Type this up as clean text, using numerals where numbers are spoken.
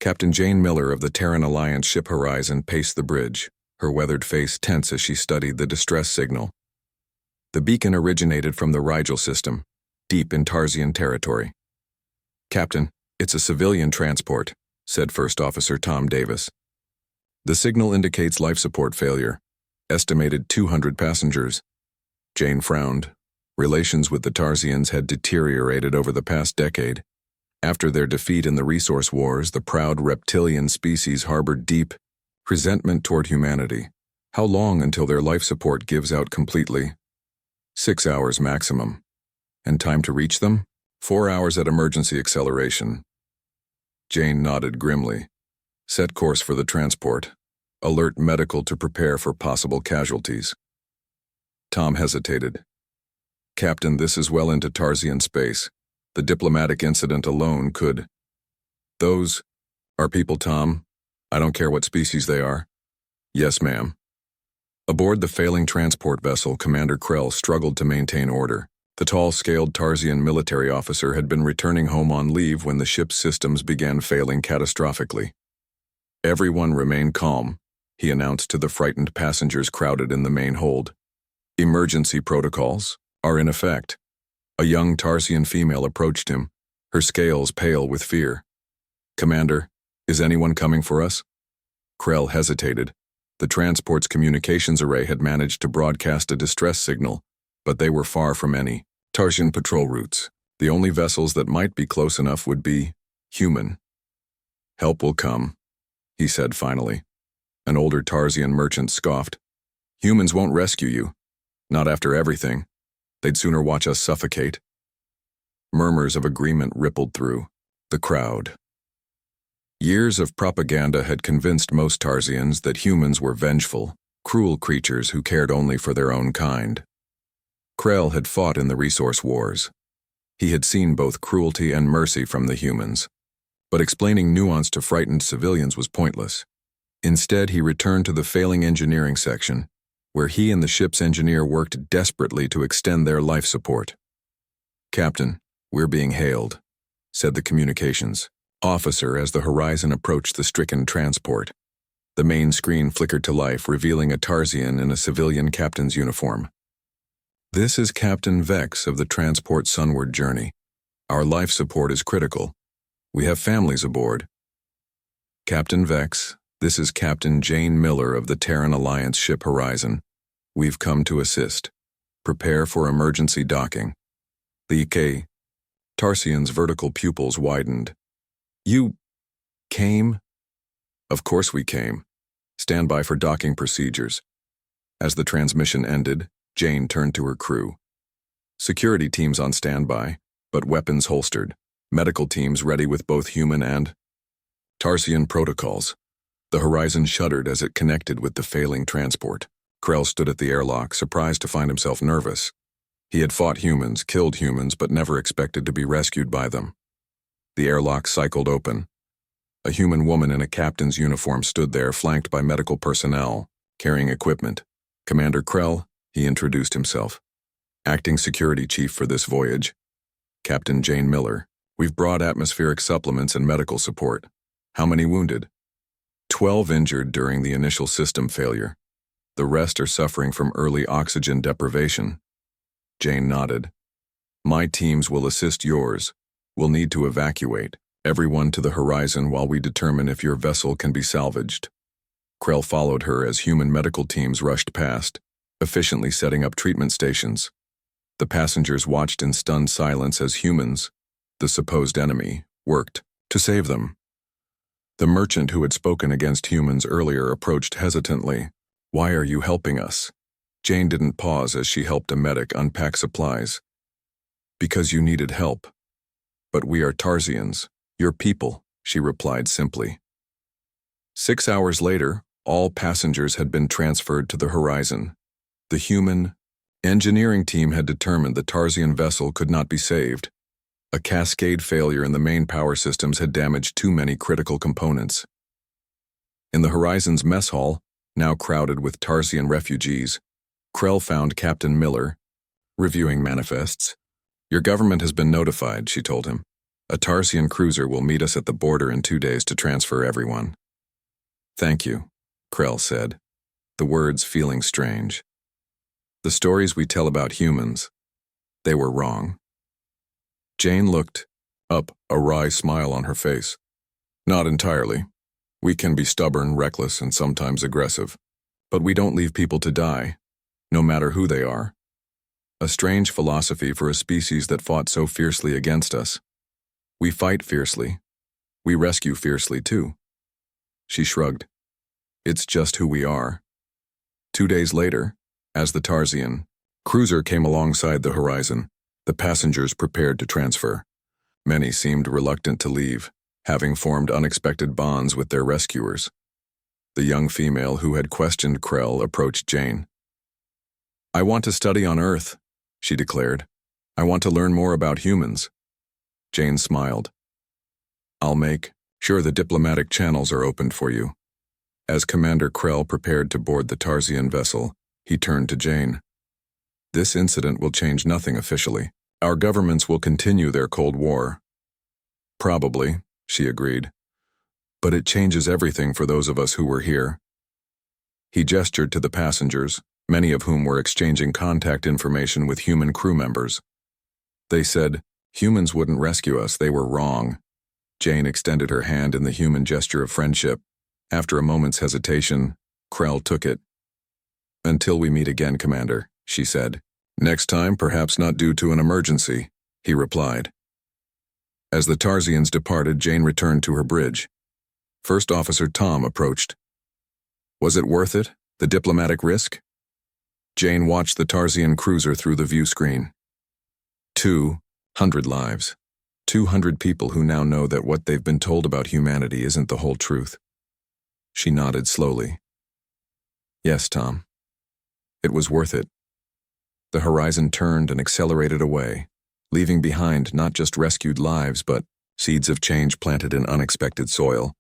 Captain Jane Miller of the Terran Alliance ship Horizon paced the bridge, her weathered face tense as she studied the distress signal. The beacon originated from the Rigel system, deep in Tarsian territory. "Captain, it's a civilian transport," said First Officer Tom Davis. "The signal indicates life support failure. Estimated 200 passengers." Jane frowned. Relations with the Tarsians had deteriorated over the past decade. After their defeat in the resource wars, the proud reptilian species harbored deep resentment toward humanity. How long until their life support gives out completely? 6 hours maximum. And time to reach them? 4 hours at emergency acceleration. Jane nodded grimly. "Set course for the transport. Alert medical to prepare for possible casualties." Tom hesitated. "Captain, this is well into Tarsian space. The diplomatic incident alone could—" "Those are people, Tom. I don't care what species they are." "Yes, ma'am." Aboard the failing transport vessel, Commander Krell struggled to maintain order. The tall, scaled Tarsian military officer had been returning home on leave when the ship's systems began failing catastrophically. "Everyone remain calm," he announced to the frightened passengers crowded in the main hold. "Emergency protocols are in effect." A young Tarsian female approached him, her scales pale with fear. "Commander, is anyone coming for us?" Krell hesitated. The transport's communications array had managed to broadcast a distress signal, but they were far from any Tarsian patrol routes. The only vessels that might be close enough would be human. "Help will come," he said finally. An older Tarsian merchant scoffed. "Humans won't rescue you. Not after everything. They'd sooner watch us suffocate." Murmurs of agreement rippled through the crowd. Years of propaganda had convinced most Tarsians that humans were vengeful, cruel creatures who cared only for their own kind. Krell had fought in the resource wars. He had seen both cruelty and mercy from the humans. But explaining nuance to frightened civilians was pointless. Instead, he returned to the failing engineering section, where he and the ship's engineer worked desperately to extend their life support. "Captain, we're being hailed," said the communications officer as the Horizon approached the stricken transport. The main screen flickered to life, revealing a Tarsian in a civilian captain's uniform. "This is Captain Vex of the transport sunward journey. Our life support is critical. We have families aboard." "Captain Vex, this is Captain Jane Miller of the Terran Alliance ship Horizon. We've come to assist. Prepare for emergency docking." The Tarsian's vertical pupils widened. "You came?" "Of course we came. Stand by for docking procedures." As the transmission ended, Jane turned to her crew. "Security teams on standby, but weapons holstered. Medical teams ready with both human and Tarsian protocols." The Horizon shuddered as it connected with the failing transport. Krell stood at the airlock, surprised to find himself nervous. He had fought humans, killed humans, but never expected to be rescued by them. The airlock cycled open. A human woman in a captain's uniform stood there, flanked by medical personnel, carrying equipment. "Commander Krell," he introduced himself. "Acting security chief for this voyage. Captain Jane Miller. We've brought atmospheric supplements and medical support. How many wounded?" 12 injured during the initial system failure. The rest are suffering from early oxygen deprivation." Jane nodded. "My teams will assist yours. We'll need to evacuate everyone to the Horizon while we determine if your vessel can be salvaged." Krell followed her as human medical teams rushed past, efficiently setting up treatment stations. The passengers watched in stunned silence as humans, the supposed enemy, worked to save them. The merchant who had spoken against humans earlier approached hesitantly. "Why are you helping us?" Jane didn't pause as she helped a medic unpack supplies. "Because you needed help. But we are Tarsians, your people," she replied simply. 6 hours later, all passengers had been transferred to the Horizon. The human engineering team had determined the Tarsian vessel could not be saved. A cascade failure in the main power systems had damaged too many critical components. In the Horizon's mess hall, now crowded with Tarsian refugees, Krell found Captain Miller, reviewing manifests. "Your government has been notified," she told him. A Tarsian cruiser will meet us at the border in 2 days to transfer everyone. Thank you, Krell said, the words feeling strange. The stories we tell about humans, they were wrong. Jane looked up, a wry smile on her face. Not entirely. We can be stubborn, reckless, and sometimes aggressive. But we don't leave people to die, no matter who they are. A strange philosophy for a species that fought so fiercely against us. We fight fiercely. We rescue fiercely, too. She shrugged. It's just who we are. 2 days later, as the Tarsian cruiser came alongside the horizon, the passengers prepared to transfer. Many seemed reluctant to leave, having formed unexpected bonds with their rescuers. The young female who had questioned Krell approached Jane. I want to study on Earth, she declared. I want to learn more about humans. Jane smiled. I'll make sure the diplomatic channels are opened for you. As Commander Krell prepared to board the Tarsian vessel, he turned to Jane. This incident will change nothing officially. Our governments will continue their Cold War. Probably, she agreed. But it changes everything for those of us who were here. He gestured to the passengers, many of whom were exchanging contact information with human crew members. They said, humans wouldn't rescue us, they were wrong. Jane extended her hand in the human gesture of friendship. After a moment's hesitation, Krell took it. Until we meet again, Commander, she said. Next time, perhaps not due to an emergency, he replied. As the Tarsians departed, Jane returned to her bridge. First Officer Tom approached. Was it worth it, the diplomatic risk? Jane watched the Tarsian cruiser through the view screen. 200 lives. 200 people who now know that what they've been told about humanity isn't the whole truth. She nodded slowly. Yes, Tom. It was worth it. The horizon turned and accelerated away, leaving behind not just rescued lives but seeds of change planted in unexpected soil.